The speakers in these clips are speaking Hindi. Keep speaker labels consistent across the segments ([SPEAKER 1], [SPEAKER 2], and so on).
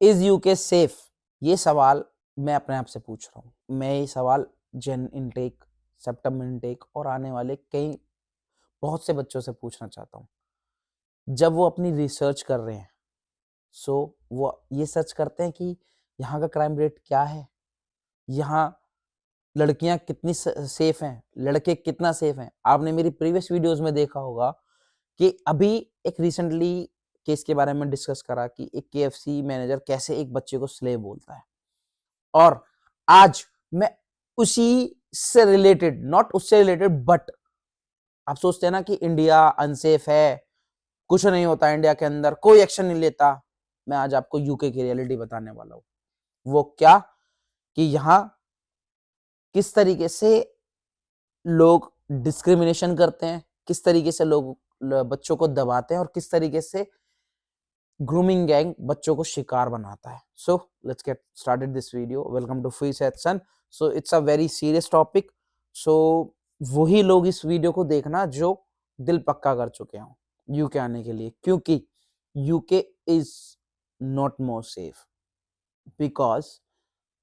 [SPEAKER 1] Is UK safe? ये सवाल मैं अपने आप से पूछ रहा हूँ। मैं ये सवाल जन इनटेक, सेप्टेम्बर इनटेक और आने वाले कई बहुत से बच्चों से पूछना चाहता हूँ। जब वो अपनी रिसर्च कर रहे हैं, सो वो ये सर्च करते हैं कि यहाँ का क्राइम रेट क्या है, यहाँ लड़कियां कितनी सेफ हैं, लड़के कितना सेफ हैं। आपने मेरी प्रीवियस वीडियोस में देखा होगा कि अभी एक रिसेंटली केस के बारे में डिस्कस करा कि एक केएफसी मैनेजर कैसे एक बच्चे को स्लेव बोलता है। और आज मैं उसी से रिलेटेड, नॉट उससे रिलेटेड, बट आप सोचते हैं ना कि इंडिया अनसेफ है, कुछ नहीं होता इंडिया के अंदर, कोई एक्शन नहीं लेता। मैं आज आपको यूके की रियलिटी बताने वाला हूं। वो क्या कि यहां किस तरीके से लोग डिस्क्रिमिनेशन करते हैं, किस तरीके से लोग बच्चों को दबाते हैं और किस तरीके से ग्रूमिंग गैंग बच्चों को शिकार बनाता है। So let's get started this video. Welcome to free set sun. So it's a very serious topic. So वही लोग इस वीडियो को देखना जो दिल पक्का कर चुके हों यूके आने के लिए, क्योंकि UK is not more safe. Because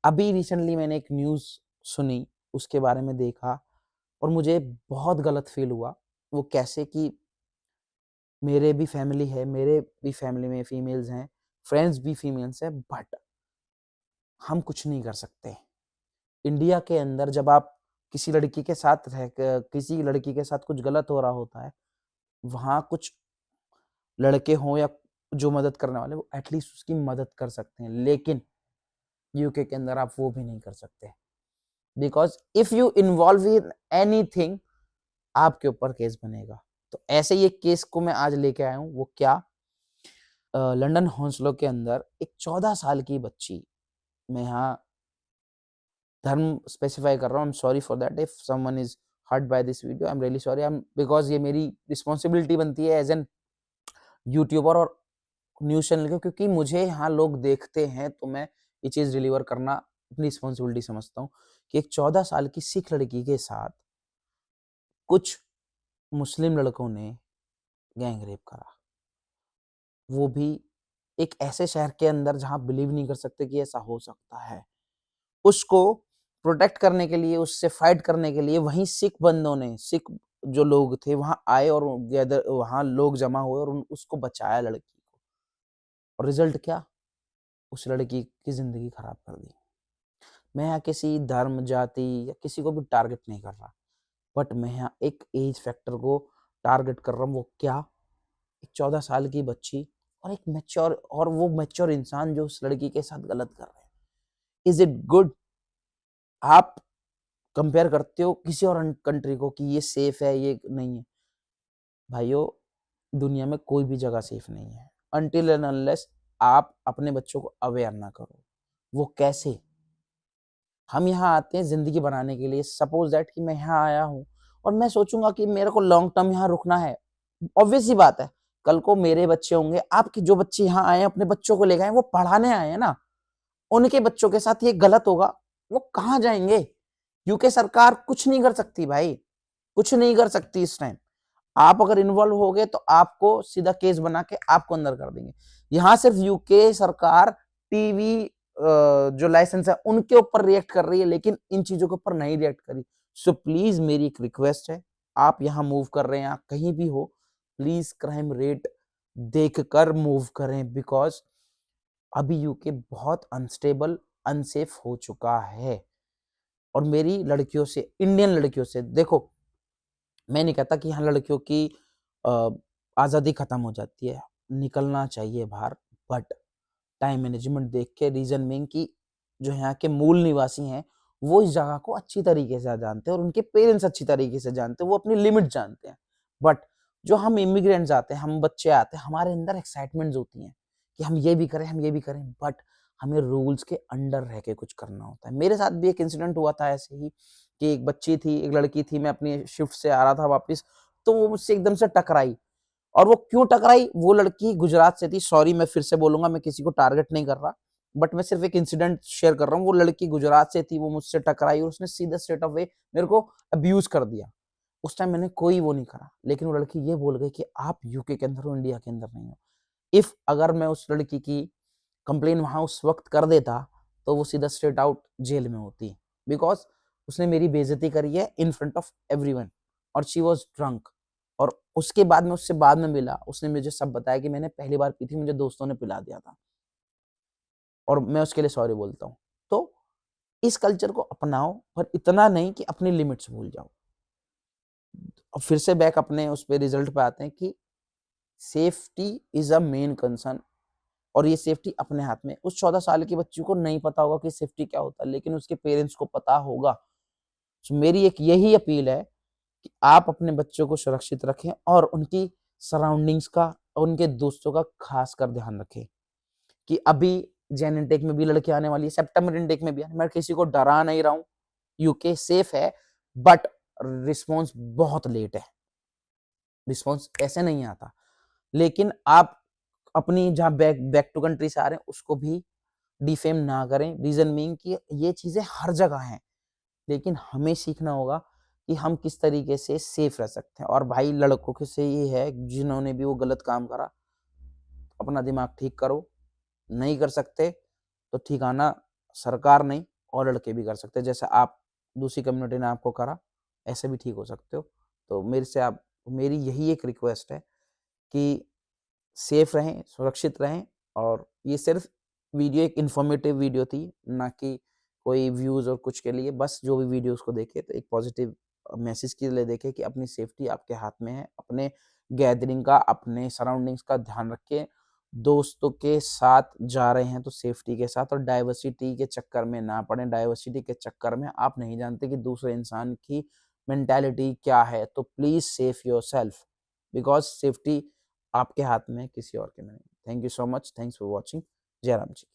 [SPEAKER 1] अभी रिसेंटली मैंने एक न्यूज सुनी, उसके बारे में देखा और मुझे बहुत गलत फील हुआ। वो कैसे कि मेरे भी फैमिली है, मेरे भी फैमिली में फीमेल्स हैं, फ्रेंड्स भी फीमेल्स हैं, बट हम कुछ नहीं कर सकते। इंडिया के अंदर जब आप किसी लड़की के साथ किसी लड़की के साथ कुछ गलत हो रहा होता है, वहां कुछ लड़के हों या जो मदद करने वाले, वो एटलीस्ट उसकी मदद कर सकते हैं। लेकिन यूके के अंदर आप वो भी नहीं कर सकते, because if you involve in anything, आपके ऊपर केस बनेगा। तो ऐसे ही एक केस को मैं आज लेके आया हूँ। वो क्या, लंदन हॉन्सलो के अंदर एक 14 साल की बच्ची, मैं यहाँ धर्म स्पेसिफाई कर रहा हूँ, I am sorry for that if someone is hurt by this video, I am really sorry. Because ये मेरी रिस्पॉन्सिबिलिटी बनती है एज एन यूट्यूबर और न्यूज चैनल के, क्योंकि मुझे यहाँ लोग देखते हैं तो मैं ये चीज डिलीवर करना अपनी रिस्पॉन्सिबिलिटी समझता हूँ कि एक 14 साल की सिख लड़की के साथ कुछ मुस्लिम लड़कों ने गैंग रेप करा, वो भी एक ऐसे शहर के अंदर जहां बिलीव नहीं कर सकते कि ऐसा हो सकता है। उसको प्रोटेक्ट करने के लिए, उससे फाइट करने के लिए वहीं सिख बंदों ने, सिख जो लोग थे वहां आए और वहां लोग जमा हुए और उसको बचाया लड़की को। और रिजल्ट क्या, उस लड़की की जिंदगी खराब कर दी। मैं यहाँ किसी धर्म, जाति या किसी को भी टारगेट नहीं कर रहा, बट मैं यहाँ एक एज फैक्टर को टारगेट कर रहा हूँ। वो क्या, एक 14 साल की बच्ची और एक मैच्योर, और वो मैच्योर इंसान जो उस लड़की के साथ गलत कर रहे हैं। Is it good? आप कंपेयर करते हो किसी और कंट्री को कि ये सेफ है, ये नहीं है। भाइयों, दुनिया में कोई भी जगह सेफ नहीं है अनटिल एंड अनलेस आप अपने बच्चों को अवेयर ना करो। वो कैसे? हम यहाँ आते हैं जिंदगी बनाने के लिए। सपोज दैट कि मैं यहाँ आया हूँ और मैं सोचूंगा कि मेरे को लॉन्ग टर्म यहाँ रुकना है। ऑब्वियस सी बात है, कल को मेरे बच्चे होंगे, आपके जो बच्चे यहाँ आए अपने बच्चों को लेकर आए, वो पढ़ाने आए हैं ना, उनके बच्चों के साथ ये गलत होगा, वो कहाँ जाएंगे? यूके सरकार कुछ नहीं कर सकती भाई, कुछ नहीं कर सकती इस टाइम। आप अगर इन्वॉल्व हो गए तो आपको सीधा केस बना के आपको अंदर कर देंगे। यहाँ सिर्फ यूके सरकार टीवी जो लाइसेंस है उनके ऊपर रिएक्ट कर रही है, लेकिन इन चीजों के ऊपर नहीं रिएक्ट करी। सो प्लीज मेरी एक रिक्वेस्ट है, आप यहाँ मूव कर रहे हैं, कहीं भी हो, प्लीज क्राइम रेट देखकर मूव करें, बिकॉज अभी यूके बहुत अनस्टेबल, अनसेफ हो चुका है। और मेरी लड़कियों से, इंडियन लड़कियों से, देखो मैं नहीं कहता कि यहाँ लड़कियों की आज़ादी खत्म हो जाती है, निकलना चाहिए बाहर, बट टाइम मैनेजमेंट देख के। रीजन बीइंग कि जो यहाँ के मूल निवासी हैं वो इस जगह को अच्छी तरीके से जानते हैं और उनके पेरेंट्स अच्छी तरीके से जानते हैं, वो अपनी लिमिट जानते हैं। बट जो हम इमिग्रेंट्स आते हैं, हम बच्चे आते हैं, हमारे अंदर एक्साइटमेंट्स होती हैं कि हम ये भी करें, हम ये भी करें, बट हमें रूल्स के अंडर रह के कुछ करना होता है। मेरे साथ भी एक इंसिडेंट हुआ था ऐसे ही कि एक बच्ची थी, एक लड़की थी, मैं अपनी शिफ्ट से आ रहा था वापस, तो वो मुझसे एकदम से टकराई। और वो क्यों टकराई? वो लड़की गुजरात से थी। सॉरी, मैं फिर से बोलूंगा, मैं किसी को टारगेट नहीं कर रहा, बट मैं सिर्फ एक इंसिडेंट शेयर कर रहा हूँ। वो लड़की गुजरात से थी, वो मुझसे टकराई और उसने सीधा स्ट्रेट ऑफ वे मेरे को अब्यूज कर दिया। उस टाइम मैंने कोई वो नहीं करा, लेकिन वो लड़की ये बोल गई कि आप यूके के अंदर हो, इंडिया के अंदर नहीं हो। इफ अगर मैं उस लड़की की कंप्लेन वहाँ उस वक्त कर देता तो वो सीधा स्ट्रेट आउट जेल में होती, बिकॉज उसने मेरी बेइज्जती करी है इन फ्रंट ऑफ एवरीवन और शी वाज ड्रंक। और उसके बाद में उससे बाद में मिला, उसने मुझे सब बताया कि मैंने पहली बार पी थी, मुझे दोस्तों ने पिला दिया था और मैं उसके लिए सॉरी बोलता हूँ। तो इस कल्चर को अपनाओ, पर इतना नहीं कि अपनी लिमिट्स भूल जाओ। और फिर से बैक अपने उस पे रिजल्ट पे आते हैं कि safety is a main concern, और ये सेफ्टी अपने हाथ में। उस 14 साल की बच्ची को नहीं पता होगा कि सेफ्टी क्या होता है, लेकिन उसके पेरेंट्स को पता होगा। तो मेरी एक यही अपील है कि आप अपने बच्चों को सुरक्षित रखें और उनकी सराउंडिंग्स का, उनके दोस्तों का खास कर ध्यान रखें। कि अभी जैन इनटेक में भी लड़की आने वाली है, सितंबर इनटेक में भी है। मैं किसी को डरा नहीं रहा हूँ, यूके सेफ है, बट रिस्पॉन्स बहुत लेट है, रिस्पॉन्स ऐसे नहीं आता। लेकिन आप अपनी जहाँ बैक टू कंट्री से आ रहे हैं उसको भी डिफेम ना करें, रीजन मीन कि ये चीजें हर जगह हैं, लेकिन हमें सीखना होगा कि हम किस तरीके से सेफ रह सकते हैं। और भाई लड़कों के से ये है, जिन्होंने भी वो गलत काम करा, अपना दिमाग ठीक करो। नहीं कर सकते तो ठिकाना सरकार नहीं, और लड़के भी कर सकते हैं। जैसे आप दूसरी कम्युनिटी ने आपको करा, ऐसे भी ठीक हो सकते हो। तो मेरे से आप, मेरी यही एक रिक्वेस्ट है कि सेफ रहें, सुरक्षित रहें। और ये सिर्फ वीडियो एक इन्फॉर्मेटिव वीडियो थी, ना कि कोई व्यूज़ और कुछ के लिए। बस जो भी वीडियो उसको देखे तो एक पॉजिटिव मैसेज के लिए देखे कि अपनी सेफ्टी आपके हाथ में है। अपने गैदरिंग का, अपने सराउंडिंग्स का ध्यान रखें। दोस्तों के साथ जा रहे हैं तो सेफ्टी के साथ, और डाइवर्सिटी के चक्कर में ना पड़े। डाइवर्सिटी के चक्कर में आप नहीं जानते कि दूसरे इंसान की मेंटालिटी क्या है। तो please safe yourself, because safety आपके हाथ में, किसी और के में नहीं। Thank you so much, thanks for watching. जय राम जी।